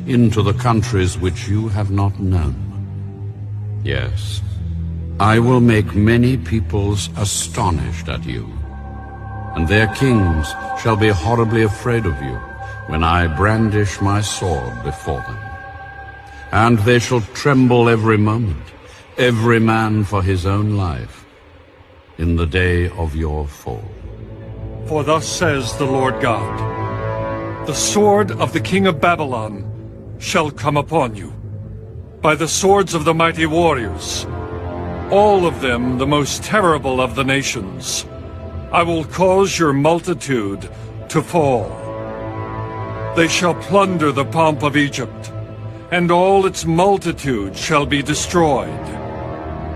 into the countries which you have not known. Yes, I will make many peoples astonished at you, and their kings shall be horribly afraid of you when I brandish my sword before them. And they shall tremble every moment, every man for his own life, in the day of your fall. For thus says the Lord God, the sword of the king of Babylon shall come upon you, by the swords of the mighty warriors, all of them the most terrible of the nations. I will cause your multitude to fall. They shall plunder the pomp of Egypt, and all its multitude shall be destroyed.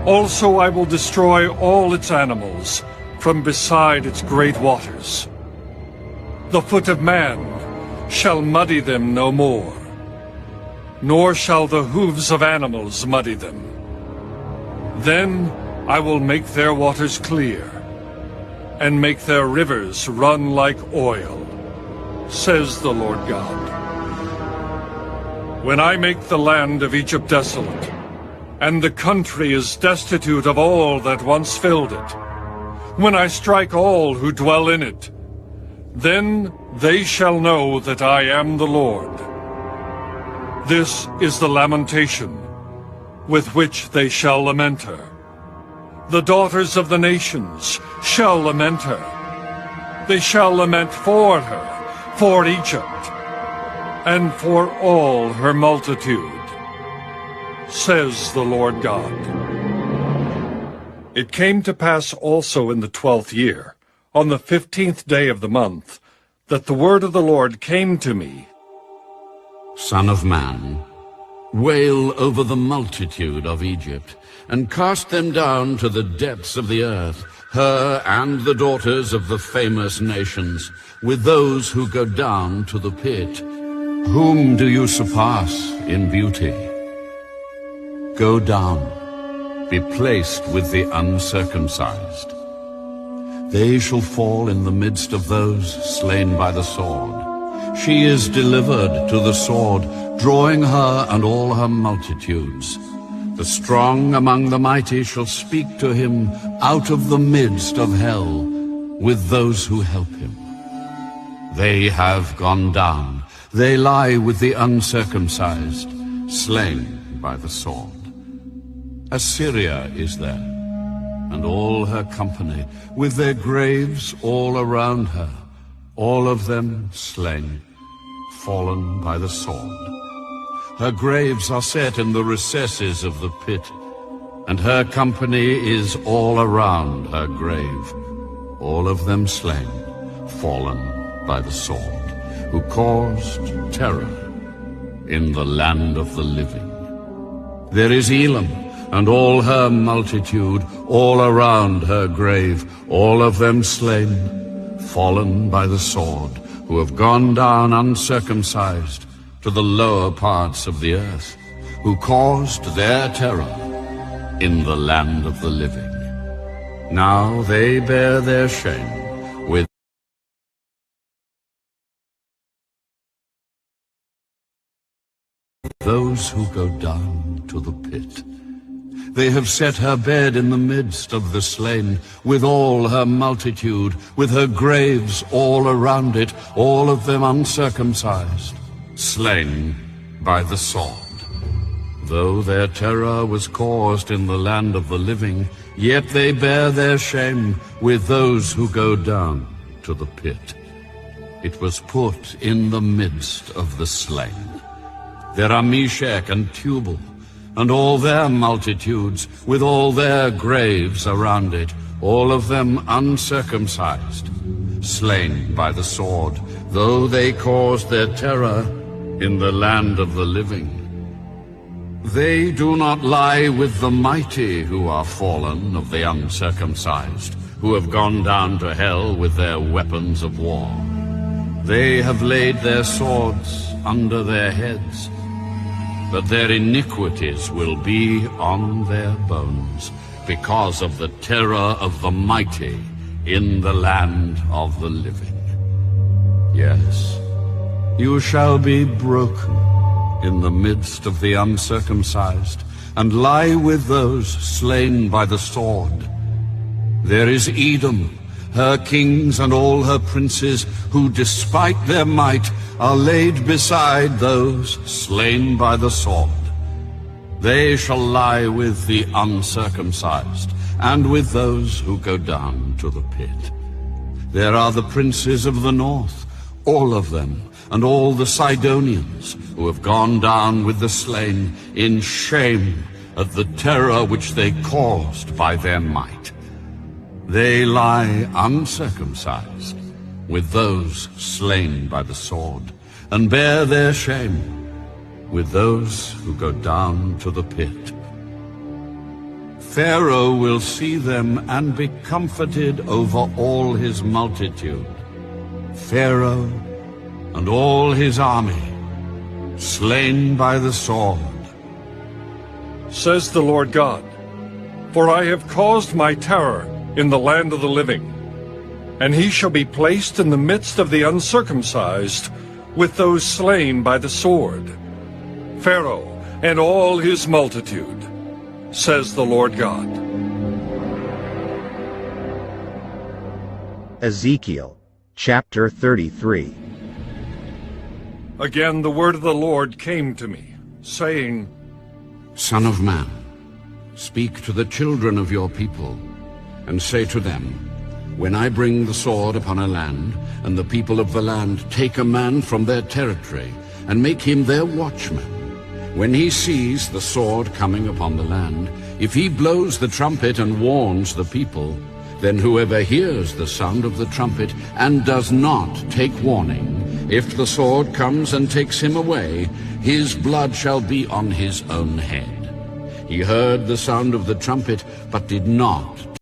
Also I will destroy all its animals from beside its great waters. The foot of man shall muddy them no more, nor shall the hooves of animals muddy them. Then I will make their waters clear, and make their rivers run like oil, says the Lord God. When I make the land of Egypt desolate, and the country is destitute of all that once filled it, when I strike all who dwell in it, then they shall know that I am the Lord. This is the lamentation with which they shall lament her. The daughters of the nations shall lament her. They shall lament for her, for Egypt, and for all her multitude, says the Lord God. It came to pass also in the 12th year, on the 15th day of the month, that the word of the Lord came to me. Son of man, wail over the multitude of Egypt, and cast them down to the depths of the earth, her and the daughters of the famous nations, with those who go down to the pit. Whom do you surpass in beauty? Go down, be placed with the uncircumcised. They shall fall in the midst of those slain by the sword. She is delivered to the sword, drawing her and all her multitudes. The strong among the mighty shall speak to him out of the midst of hell, with those who help him. They have gone down, they lie with the uncircumcised, slain by the sword. Assyria is there, and all her company, with their graves all around her, all of them slain, fallen by the sword. Her graves are set in the recesses of the pit, and her company is all around her grave, all of them slain, fallen by the sword, who caused terror in the land of the living. There is Elam, and all her multitude, all around her grave, all of them slain, fallen by the sword, who have gone down uncircumcised to the lower parts of the earth, who caused their terror in the land of the living. Now they bear their shame with those who go down to the pit. They have set her bed in the midst of the slain, with all her multitude, with her graves all around it, all of them uncircumcised, slain by the sword. Though their terror was caused in the land of the living, yet they bear their shame with those who go down to the pit. It was put in the midst of the slain. There are Meshach and Tubal, and all their multitudes, with all their graves around it, all of them uncircumcised, slain by the sword, though they caused their terror in the land of the living. They do not lie with the mighty who are fallen of the uncircumcised, who have gone down to hell with their weapons of war. They have laid their swords under their heads, but their iniquities will be on their bones, because of the terror of the mighty in the land of the living. Yes, you shall be broken, in the midst of the uncircumcised, and lie with those slain by the sword. There is Edom, her kings and all her princes, who despite their might are laid beside those slain by the sword. They shall lie with the uncircumcised, and with those who go down to the pit. There are the princes of the north, all of them, and all the Sidonians, who have gone down with the slain in shame at the terror which they caused by their might. They lie uncircumcised with those slain by the sword, and bear their shame with those who go down to the pit. Pharaoh will see them and be comforted over all his multitude. Pharaoh and all his army, slain by the sword. Says the Lord God, for I have caused my terror in the land of the living, and he shall be placed in the midst of the uncircumcised with those slain by the sword. Pharaoh and all his multitude, says the Lord God. Ezekiel, chapter 33. Again the word of the Lord came to me, saying, Son of man, speak to the children of your people, and say to them, when I bring the sword upon a land, and the people of the land take a man from their territory, and make him their watchman, when he sees the sword coming upon the land, if he blows the trumpet and warns the people, then whoever hears the sound of the trumpet and does not take warning, if the sword comes and takes him away, his blood shall be on his own head. He heard the sound of the trumpet, but did not